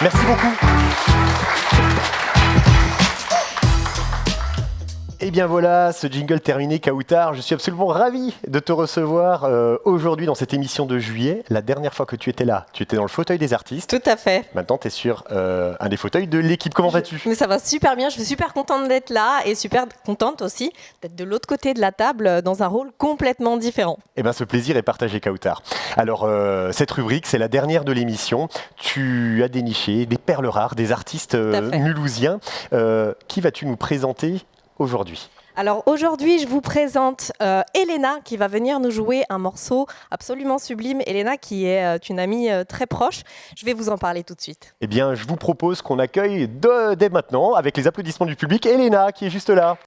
Merci beaucoup. Et bien voilà, ce jingle terminé, Kautar. Je suis absolument ravi de te recevoir aujourd'hui dans cette émission de juillet. La dernière fois que tu étais là, tu étais dans le fauteuil des artistes. Tout à fait. Maintenant, tu es sur un des fauteuils de l'équipe. Comment vas-tu ? Mais ça va super bien, je suis super contente d'être là et super contente aussi d'être de l'autre côté de la table dans un rôle complètement différent. Eh bien, ce plaisir est partagé, Kautar. Alors, cette rubrique, c'est la dernière de l'émission. Tu as déniché des perles rares, des artistes mulhousiens. Qui vas-tu nous présenter aujourd'hui ? Alors aujourd'hui, je vous présente Elena qui va venir nous jouer un morceau absolument sublime. Elena qui est une amie très proche. Je vais vous en parler tout de suite. Eh bien, je vous propose qu'on accueille dès maintenant, avec les applaudissements du public, Elena qui est juste là.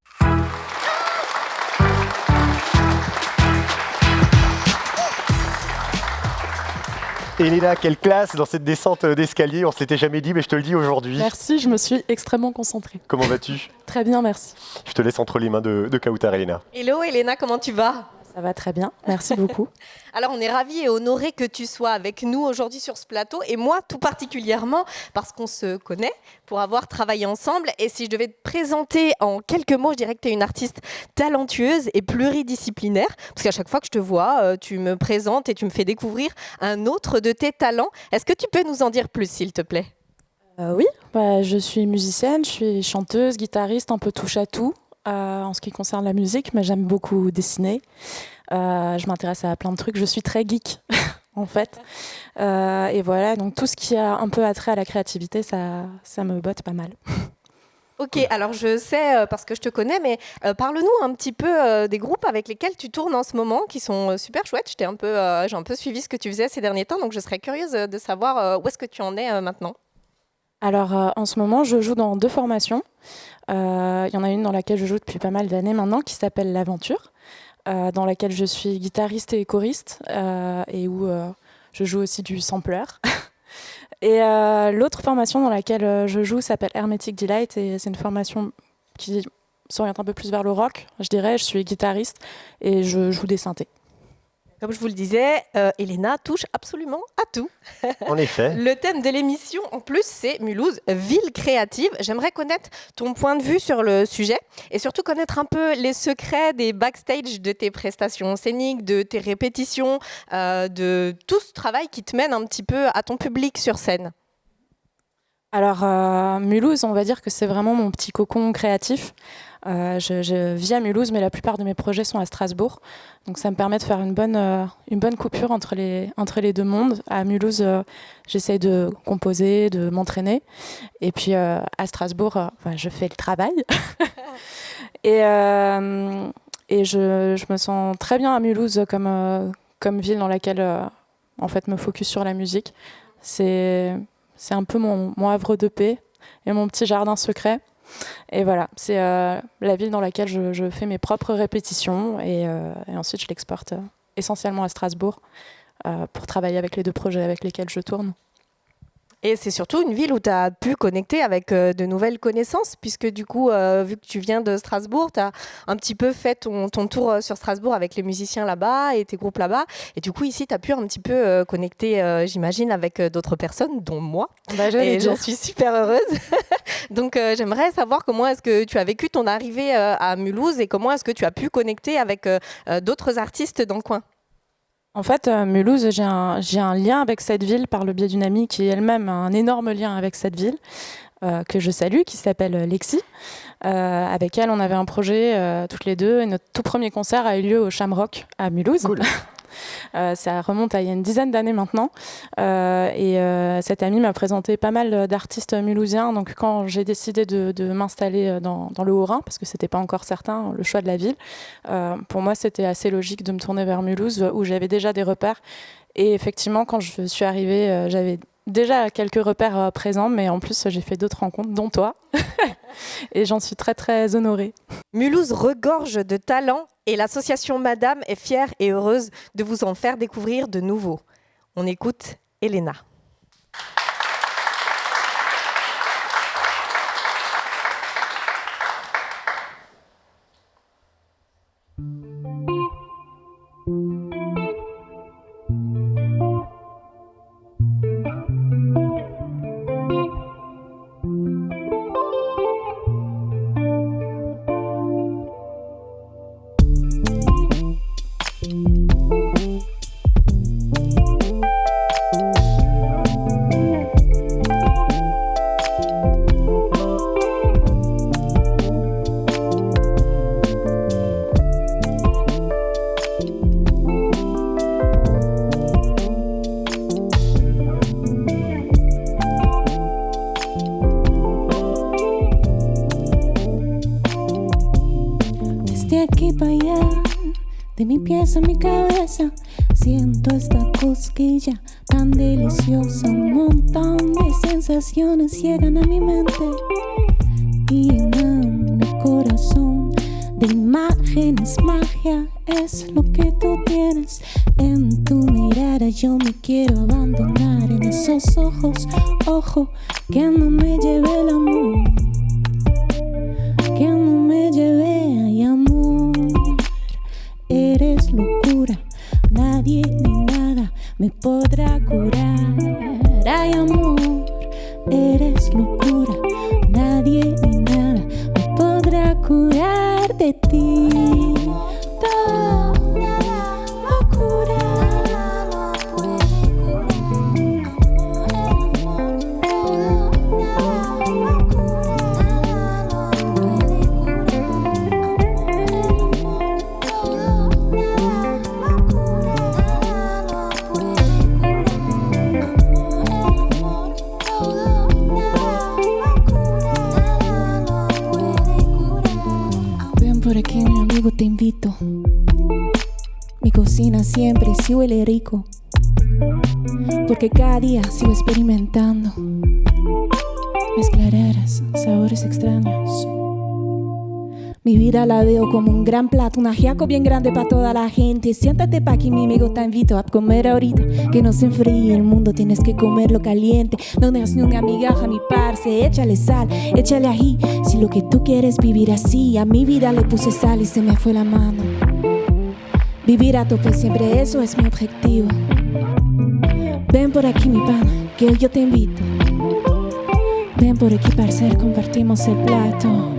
Elena, quelle classe dans cette descente d'escalier, on ne se l'était jamais dit, mais je te le dis aujourd'hui. Merci, je me suis extrêmement concentrée. Comment vas-tu ? Très bien, merci. Je te laisse entre les mains de Kautar, Elena. Hello Elena, comment tu vas ? Ça va très bien, merci beaucoup. Alors on est ravis et honorés que tu sois avec nous aujourd'hui sur ce plateau et moi tout particulièrement parce qu'on se connaît pour avoir travaillé ensemble et si je devais te présenter en quelques mots, je dirais que tu es une artiste talentueuse et pluridisciplinaire parce qu'à chaque fois que je te vois, tu me présentes et tu me fais découvrir un autre de tes talents. Est-ce que tu peux nous en dire plus s'il te plaît ? Oui, je suis musicienne, je suis chanteuse, guitariste, un peu touche à tout. En ce qui concerne la musique, mais j'aime beaucoup dessiner. Je m'intéresse à plein de trucs. Je suis très geek, en fait. Et voilà, donc tout ce qui a un peu attrait à la créativité, ça me botte pas mal. Ok, alors je sais, parce que je te connais, mais parle-nous un petit peu des groupes avec lesquels tu tournes en ce moment, qui sont super chouettes. J'ai un peu suivi ce que tu faisais ces derniers temps, donc je serais curieuse de savoir où est-ce que tu en es maintenant. Alors, en ce moment, je joue dans 2 formations. Il y en a une dans laquelle je joue depuis pas mal d'années maintenant, qui s'appelle l'Aventure, dans laquelle je suis guitariste et choriste, et où je joue aussi du sampler. Et l'autre formation dans laquelle je joue s'appelle Hermetic Delight, et c'est une formation qui s'oriente un peu plus vers le rock, je dirais. Je suis guitariste et je joue des synthés. Comme je vous le disais, Elena touche absolument à tout. En effet. Le thème de l'émission, en plus, c'est Mulhouse, ville créative. J'aimerais connaître ton point de vue sur le sujet et surtout connaître un peu les secrets des backstage de tes prestations scéniques, de tes répétitions, de tout ce travail qui te mène un petit peu à ton public sur scène. Alors, Mulhouse, on va dire que c'est vraiment mon petit cocon créatif. Je vis à Mulhouse, mais la plupart de mes projets sont à Strasbourg. Donc ça me permet de faire une bonne coupure entre les deux mondes. À Mulhouse, j'essaie de composer, de m'entraîner. Et puis à Strasbourg, je fais le travail. et je me sens très bien à Mulhouse comme ville dans laquelle en fait, me focus sur la musique. C'est un peu mon havre de paix et mon petit jardin secret. Et voilà, c'est la ville dans laquelle je fais mes propres répétitions et ensuite je l'exporte essentiellement à Strasbourg pour travailler avec les 2 projets avec lesquels je tourne. Et c'est surtout une ville où tu as pu connecter avec de nouvelles connaissances, puisque du coup, vu que tu viens de Strasbourg, tu as un petit peu fait ton tour sur Strasbourg avec les musiciens là-bas et tes groupes là-bas. Et du coup, ici, tu as pu un petit peu connecter, j'imagine, avec d'autres personnes, dont moi. Et j'en suis super heureuse. Donc, j'aimerais savoir comment est-ce que tu as vécu ton arrivée à Mulhouse et comment est-ce que tu as pu connecter avec d'autres artistes dans le coin. En fait, Mulhouse, j'ai un lien avec cette ville par le biais d'une amie qui elle-même a un énorme lien avec cette ville, que je salue, qui s'appelle Lexi. Avec elle, on avait un projet toutes les deux et notre tout premier concert a eu lieu au Shamrock à Mulhouse. Cool. Ça remonte à il y a une dizaine d'années maintenant. Cette amie m'a présenté pas mal d'artistes mulhousiens. Donc quand j'ai décidé de m'installer dans le Haut-Rhin, parce que c'était pas encore certain le choix de la ville, pour moi c'était assez logique de me tourner vers Mulhouse où j'avais déjà des repères. Et effectivement, quand je suis arrivée, j'avais déjà quelques repères présents, mais en plus j'ai fait d'autres rencontres, dont toi. Et j'en suis très très honorée. Mulhouse regorge de talents et l'association Madame est fière et heureuse de vous en faire découvrir de nouveaux. On écoute Elena. de mi pies a mi cabeza. Siento esta cosquilla tan deliciosa. Un montón de sensaciones llegan a mi mente y llenan mi corazón de imágenes. Magia es lo que tú tienes en tu mirada. Yo me quiero abandonar en esos ojos. Ojo, que no me lleve el amor, que no me lleve. Ay, amor, eres locura. Nadie ni nada me podrá curar. Ay, amor, eres locura. Nadie ni nada me podrá curar de ti. Toda locura. Por aquí, mi amigo, te invito. Mi cocina siempre sí huele rico, porque cada día sigo experimentando mezclar sabores extraños. Mi vida la veo como un gran plato, un ajiaco bien grande para toda la gente. Siéntate pa' aquí, mi amigo, te invito a comer ahorita, que no se enfríe el mundo, tienes que comerlo caliente. No dejas ni una migaja, mi parce, échale sal, échale ají. Si lo que tú quieres vivir así, a mi vida le puse sal y se me fue la mano. Vivir a tope siempre, eso es mi objetivo. Ven por aquí, mi pana, que hoy yo te invito. Ven por aquí, parce, compartimos el plato.